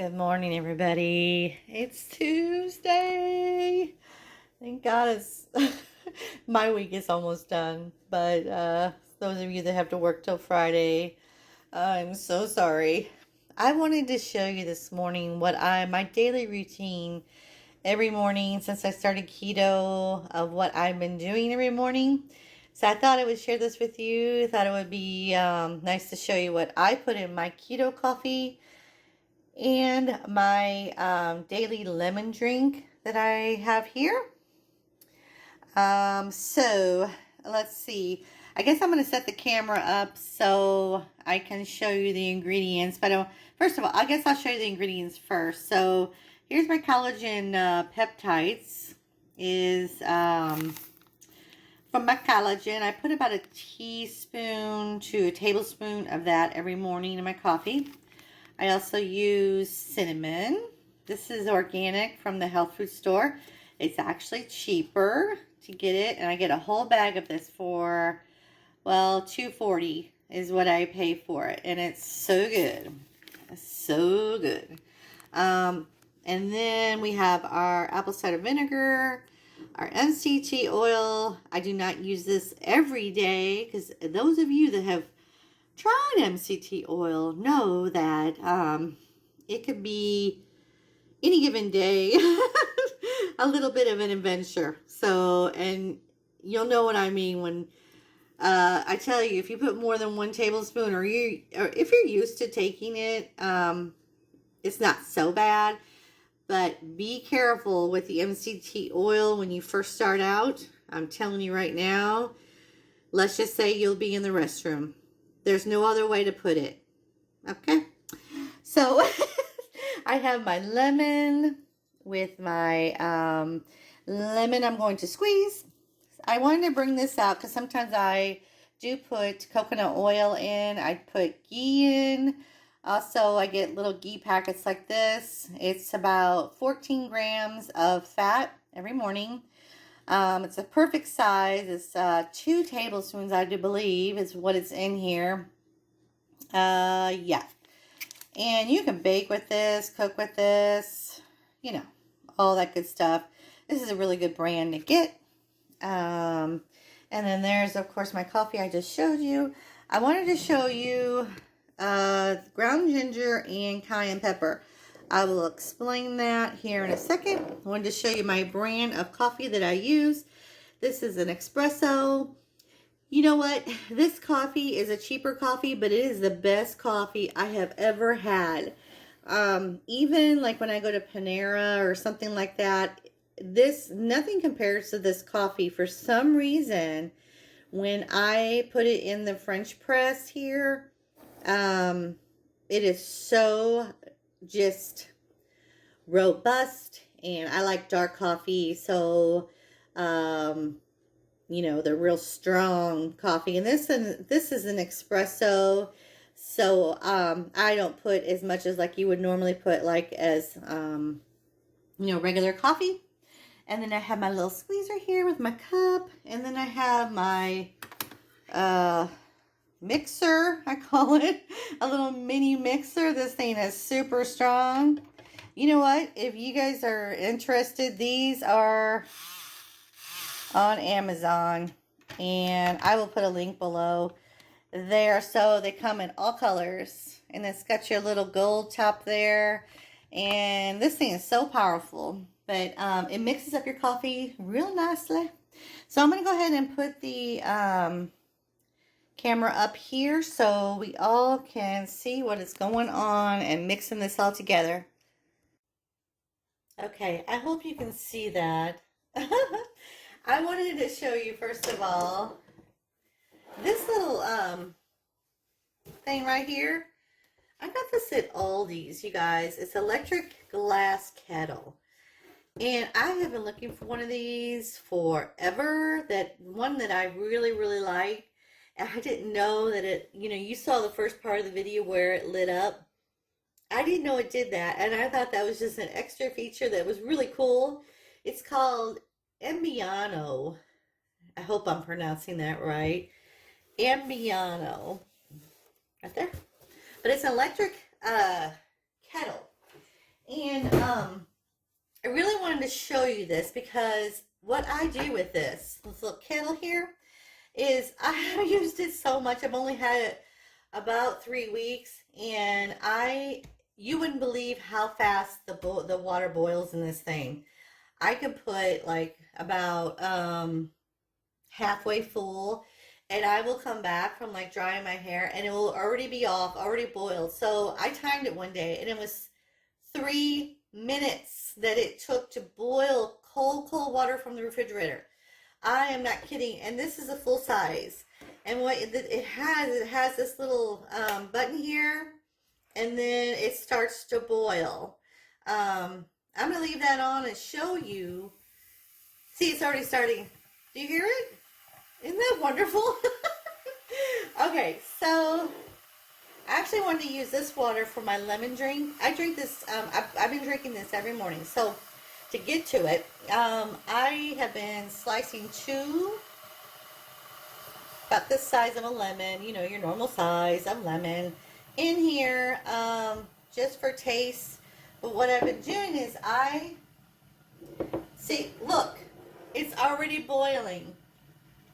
Good morning, everybody. It's Tuesday. Thank God it's my week is almost done. But those of you that have to work till Friday, I'm so sorry. I wanted to show you this morning my daily routine every morning since I started keto of what I've been doing every morning. So I thought I would share this with you. I thought it would be nice to show you what I put in my keto coffee and my daily lemon drink that I have here. So let's see. I guess I'm going to set the camera up so I can show you the ingredients. But first of all, I guess I'll show you the ingredients first. So here's my collagen peptides. Is from my collagen. I put about a teaspoon to a tablespoon of that every morning in my coffee. I also use cinnamon. This is organic from the health food store. It's actually cheaper to get it, and I get a whole bag of this for, well, $2.40 is what I pay for it, and it's so good. So good. And then we have our apple cider vinegar, our MCT oil. I do not use this every day because those of you that have tried MCT oil know that it could be any given day a little bit of an adventure. So, and you'll know what I mean when I tell you, if you put more than 1 tablespoon, or if you're used to taking it, it's not so bad. But be careful with the MCT oil when you first start out. I'm telling you right now, let's just say you'll be in the restroom. There's no other way to put it. Okay? So, I have my lemon with my lemon I'm going to squeeze. I wanted to bring this out because sometimes I do put coconut oil in. I put ghee in. Also, I get little ghee packets like this. It's about 14 grams of fat every morning. It's a perfect size. It's 2 tablespoons, I do believe, is what it's in here. Yeah. And you can bake with this, cook with this, you know, all that good stuff. This is a really good brand to get. And then there's, of course, my coffee I just showed you. I wanted to show you ground ginger and cayenne pepper. I will explain that here in a second. I wanted to show you my brand of coffee that I use. This is an espresso. You know what? This coffee is a cheaper coffee, but it is the best coffee I have ever had. Even like when I go to Panera or something like that, nothing compares to this coffee. For some reason, when I put it in the French press here, it is so just robust, and I like dark coffee, so you know, the real strong coffee. And this is an espresso, so I don't put as much as like you would normally put, like as you know, regular coffee. And then I have my little squeezer here with my cup, and then I have my mixer, I call it, a little mini mixer. This thing is super strong. You know what? If you guys are interested, these are on Amazon, and I will put a link below there. So they come in all colors, and it's got your little gold top there, and this thing is so powerful. But it mixes up your coffee real nicely. So I'm going to go ahead and put the camera up here so we all can see what is going on and mixing this all together. Okay, I hope you can see that. I wanted to show you, first of all, this little thing right here. I got this at Aldi's, you guys. It's electric glass kettle. And I have been looking for one of these forever. One that I really, really like. And I didn't know that it, you know, you saw the first part of the video where it lit up. I didn't know it did that. And I thought that was just an extra feature that was really cool. It's called Ambiano. I hope I'm pronouncing that right. Ambiano. Right there. But it's an electric kettle. And I really wanted to show you this because what I do with this little kettle here is I have used it so much. I've only had it about 3 weeks, and you wouldn't believe how fast the water boils in this thing. I can put like about halfway full, and I will come back from like drying my hair and it will already be off, already boiled. So I timed it one day and it was 3 minutes that it took to boil cold water from the refrigerator. I am not kidding. And this is a full size. And what it has this little button here, and then it starts to boil. I'm going to leave that on and show you. See, it's already starting. Do you hear it? Isn't that wonderful? Okay, so I actually wanted to use this water for my lemon drink. I drink this, I've been drinking this every morning. So to get to it, I have been slicing about this size of a lemon, you know, your normal size of lemon in here, just for taste. But what I've been doing is see, look, it's already boiling.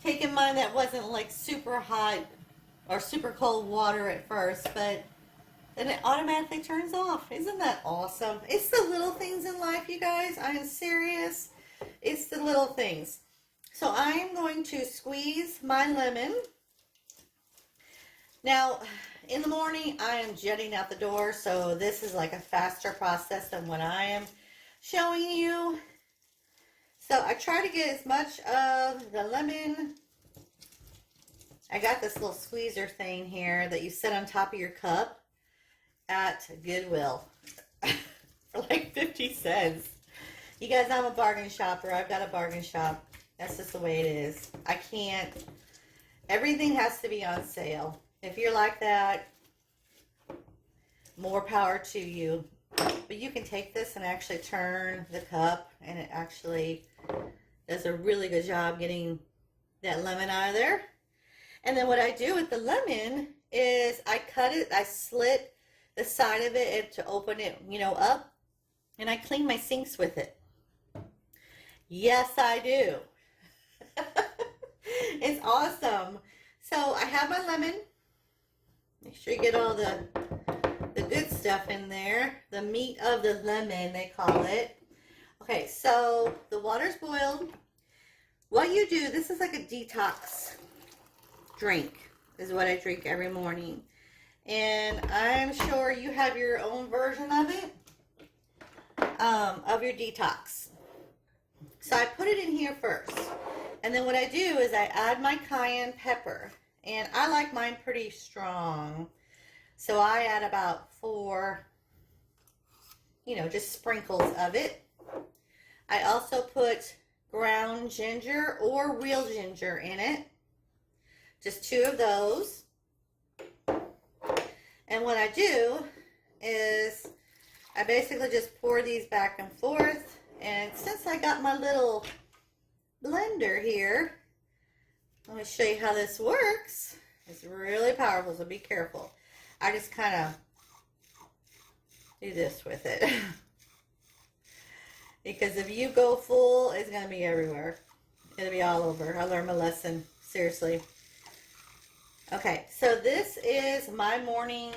Keep in mind that wasn't like super hot or super cold water at first, but then it automatically turns off. Isn't that awesome? It's the little things in life, you guys. I am serious. It's the little things. So I am going to squeeze my lemon. Now, in the morning, I am jetting out the door, so this is like a faster process than what I am showing you. So I try to get as much of the lemon. I got this little squeezer thing here that you set on top of your cup at Goodwill for like 50 cents. You guys, I'm a bargain shopper. I've got a bargain shop. That's just the way it is. I can't. Everything has to be on sale. If you're like that, more power to you. But you can take this and actually turn the cup, and it actually does a really good job getting that lemon out of there. And then what I do with the lemon is I cut it, I slit the side of it to open it, you know, up, and I clean my sinks with it. Yes, I do. It's awesome. So I have my lemon. Make sure you get all the good stuff in there. The meat of the lemon, they call it. Okay, so the water's boiled. What you do, this is like a detox drink, is what I drink every morning. And I'm sure you have your own version of it, of your detox. So I put it in here first. And then what I do is I add my cayenne pepper. And I like mine pretty strong. So I add about 4, you know, just sprinkles of it. I also put ground ginger or real ginger in it. Just 2 of those. And what I do is I basically just pour these back and forth. And since I got my little blender here, let me show you how this works. It's really powerful, so be careful. I just kind of do this with it. Because if you go full, it's going to be everywhere. It'll be all over. I learned my lesson. Seriously. Okay, so this is my morning,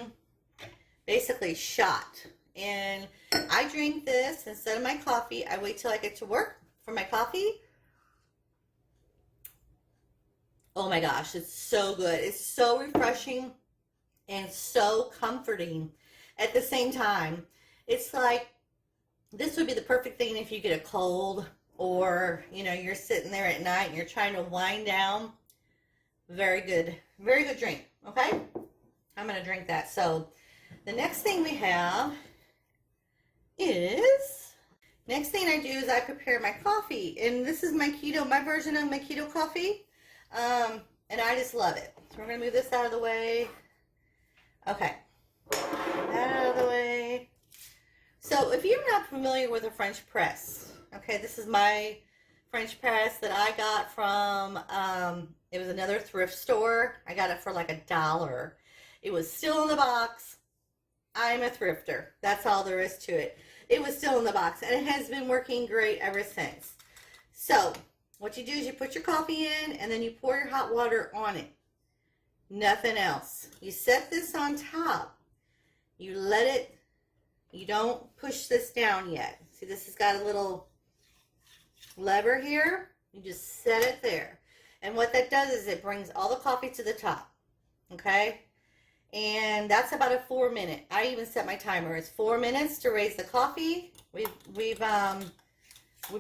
basically, shot. And I drink this instead of my coffee. I wait till I get to work for my coffee. Oh my gosh, it's so good. It's so refreshing and so comforting at the same time. It's like, this would be the perfect thing if you get a cold, or, you know, you're sitting there at night and you're trying to wind down. Very good drink, okay? I'm going to drink that. So the next thing we have is, next thing I do is I prepare my coffee. And this is my version of my keto coffee. And I just love it. So we're going to move this out of the way. Okay. That out of the way. So if you're not familiar with a French press, okay, this is my French press that I got from, it was another thrift store. I got it for like $1. It was still in the box. I'm a thrifter. That's all there is to it. It was still in the box, and it has been working great ever since. So what you do is you put your coffee in, and then you pour your hot water on it. Nothing else. You set this on top. You let it, you don't push this down yet. See, this has got a little lever here. You just set it there. And what that does is it brings all the coffee to the top. Okay? And that's about a 4-minute. I even set my timer. It's 4 minutes to raise the coffee. We've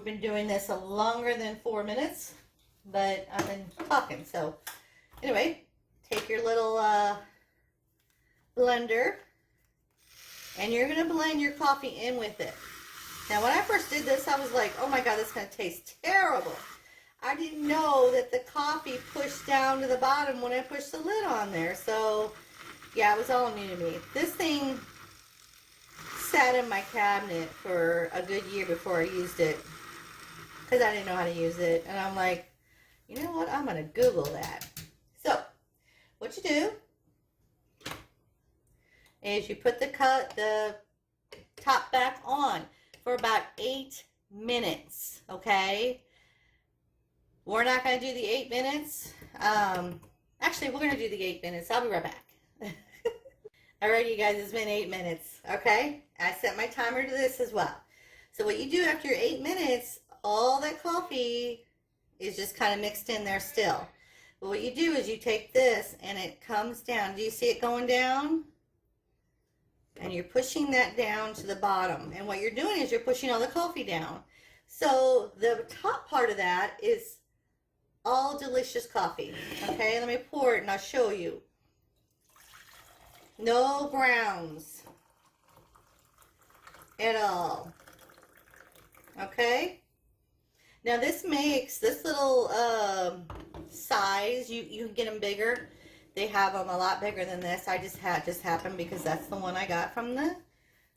been doing this a longer than 4 minutes, but I've been talking. So anyway, take your little blender, and you're gonna blend your coffee in with it. Now, when I first did this, I was like, oh my God, this is gonna taste terrible. I didn't know that the coffee pushed down to the bottom when I pushed the lid on there. So yeah, it was all new to me. This thing sat in my cabinet for a good year before I used it, because I didn't know how to use it. And I'm like, you know what? I'm going to Google that. So what you do is you put the top back on for about 8 minutes, okay? We're not going to do the 8 minutes. Actually, we're going to do the 8 minutes. I'll be right back. Alright, you guys, it's been 8 minutes, okay? I set my timer to this as well. So what you do after 8 minutes, all that coffee is just kind of mixed in there still. But what you do is you take this and it comes down. Do you see it going down? And you're pushing that down to the bottom. And what you're doing is you're pushing all the coffee down. So the top part of that is all delicious coffee. Okay, let me pour it and I'll show you. No browns at all. Okay? Now this makes this little size, you can get them bigger. They have them a lot bigger than this. I just happened because that's the one I got from the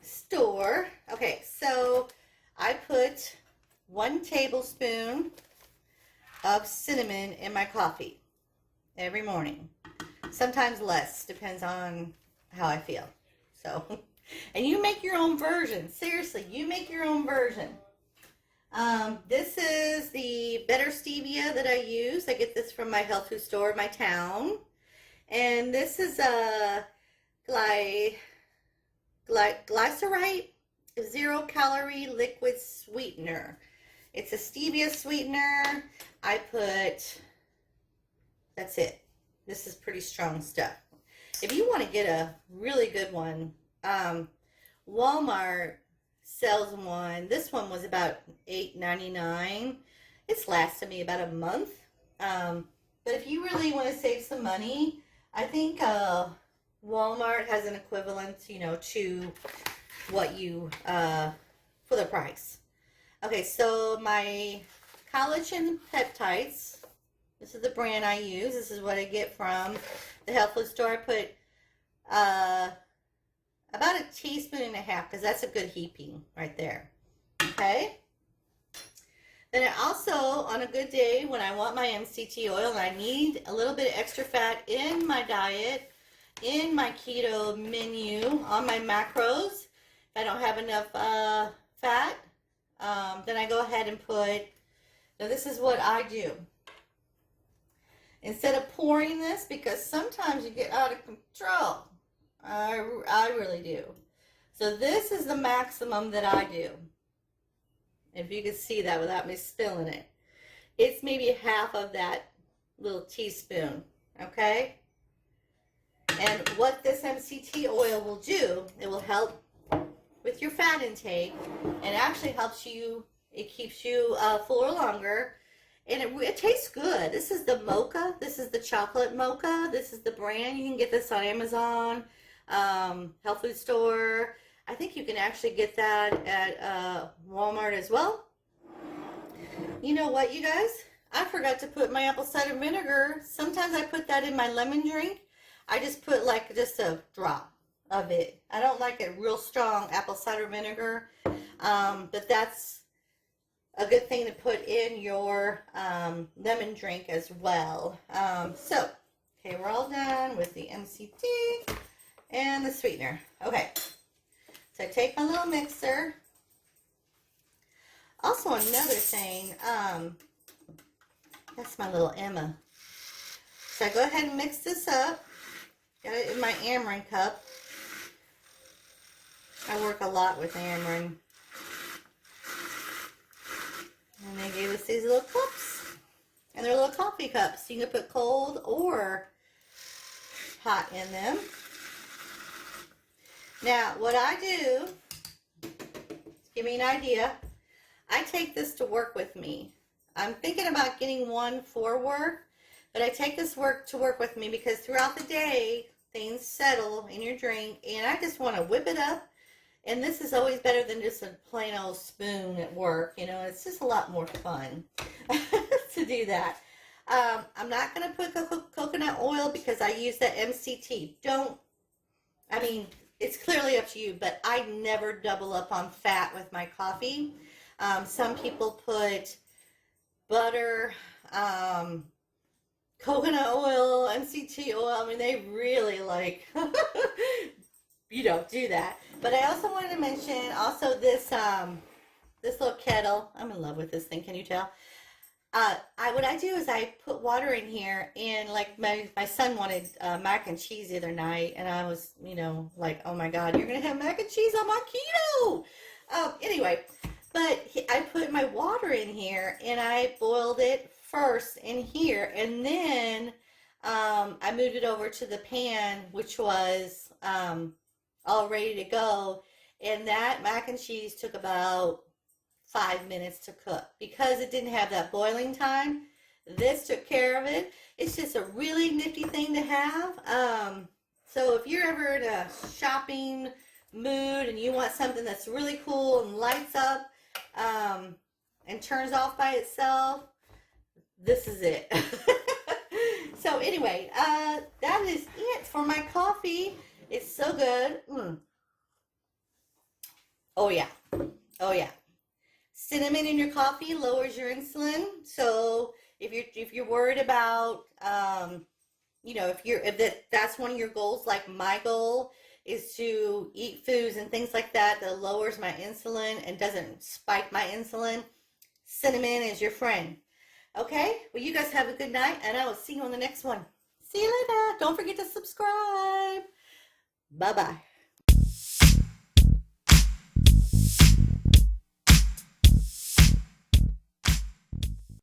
store. Okay, so I put 1 tablespoon of cinnamon in my coffee every morning. Sometimes less, depends on how I feel. So, and you make your own version. Seriously, you make your own version. This is the Better Stevia that I use. I get this from my health food store in my town. And this is a glycerite 0-calorie liquid sweetener. It's a stevia sweetener. That's it. This is pretty strong stuff. If you want to get a really good one, Walmart sells one. This one was about $8.99. It's lasted me about a month. But if you really want to save some money, I think Walmart has an equivalent, you know, to what you, for the price. Okay, so my collagen peptides, this is the brand I use. This is what I get from the health food store. I put about 1.5 teaspoons, because that's a good heaping right there. Okay? Then I also, on a good day, when I want my MCT oil and I need a little bit of extra fat in my diet, in my keto menu, on my macros, if I don't have enough fat, then I go ahead and put, now this is what I do. Instead of pouring this, because sometimes you get out of control. I really do. So this is the maximum that I do. If you can see that without me spilling it. It's maybe half of that little teaspoon. Okay? And what this MCT oil will do, it will help with your fat intake. And actually helps you, it keeps you fuller longer. And it tastes good. This is the mocha. This is the chocolate mocha. This is the brand. You can get this on Amazon, health food store. I think you can actually get that at Walmart as well. You know what, you guys? I forgot to put my apple cider vinegar. Sometimes I put that in my lemon drink. I just put like just a drop of it. I don't like it real strong apple cider vinegar, but that's a good thing to put in your lemon drink as well. So, okay, we're all done with the MCT. and the sweetener. Okay, so I take my little mixer. Also, another thing, that's my little Emma. So I go ahead and mix this up. Got it in my Amarin cup. I work a lot with Amarin. And they gave us these little cups. And they're little coffee cups. You can put cold or hot in them. Now, what I do, to give me an idea, I take this to work with me. I'm thinking about getting one for work, but I take this to work with me because throughout the day, things settle in your drink, and I just want to whip it up. And this is always better than just a plain old spoon at work. You know, it's just a lot more fun to do that. I'm not going to put coconut oil because I use that MCT. I mean, it's clearly up to you, but I never double up on fat with my coffee. Some people put butter, coconut oil, MCT oil. I mean, they really like, you don't do that. But I also wanted to mention also this, this little kettle. I'm in love with this thing. Can you tell? What I do is I put water in here, and like my son wanted mac and cheese the other night, and I was, you know, like, oh my God, you're going to have mac and cheese on my keto. Anyway, but I put my water in here, and I boiled it first in here, and then I moved it over to the pan, which was all ready to go, and that mac and cheese took about 5 minutes to cook because it didn't have that boiling time. This took care of it. It's just a really nifty thing to have. So if you're ever in a shopping mood and you want something that's really cool and lights up and turns off by itself, this is it. So anyway, that is it for my coffee. It's so good. Oh yeah. Oh yeah. Cinnamon in your coffee lowers your insulin. So if you're worried about, you know, if that's one of your goals, like my goal is to eat foods and things like that lowers my insulin and doesn't spike my insulin, cinnamon is your friend. Okay? Well, you guys have a good night, and I will see you on the next one. See you later. Don't forget to subscribe. Bye-bye.